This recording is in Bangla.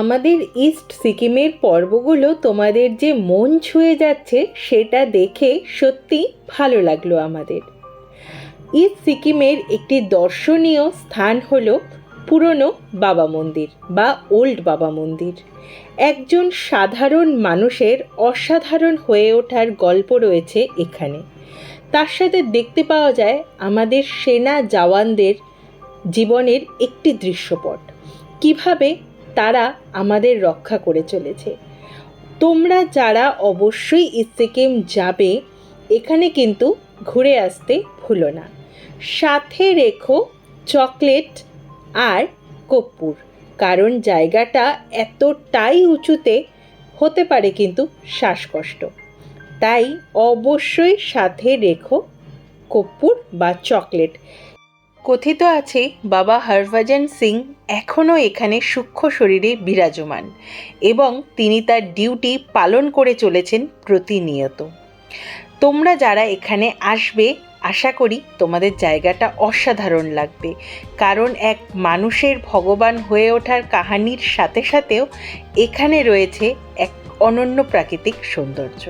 আমাদের ইস্ট সিকিমের পর্বগুলো তোমাদের যে মন ছুঁয়ে যাচ্ছে সেটা দেখে সত্যি ভালো লাগলো আমাদের। ইস্ট সিকিমের একটি দর্শনীয় স্থান হলো পুরনো বাবা মন্দির বা ওল্ড বাবা মন্দির। একজন সাধারণ মানুষের অসাধারণ হয়ে ওঠার গল্প রয়েছে এখানে। তার সাথে দেখতে পাওয়া যায় আমাদের সেনা জওয়ানদের জীবনের একটি দৃশ্যপট, কিভাবে তারা আমাদের রক্ষা করে চলেছে। তোমরা যারা অবশ্যই ইস্ট সিকিম যাবে, এখানে কিন্তু ঘুরে আসতে ভুলো না। সাথে রেখো চকলেট আর কর্পূর, কারণ জায়গাটা এতটাই উঁচুতে হতে পারে কিন্তু শ্বাসকষ্ট। তাই অবশ্যই সাথে রেখো কর্পূর বা চকলেট। কথিত আছে বাবা হরভজন সিং এখনও এখানে সূক্ষ্ম শরীরে বিরাজমান এবং তিনি তার ডিউটি পালন করে চলেছেন প্রতিনিয়ত। তোমরা যারা এখানে আসবে, আশা করি তোমাদের জায়গাটা অসাধারণ লাগবে, কারণ এক মানুষের ভগবান হয়ে ওঠার কাহিনীর সাথে সাথেও এখানে রয়েছে এক অনন্য প্রাকৃতিক সৌন্দর্য।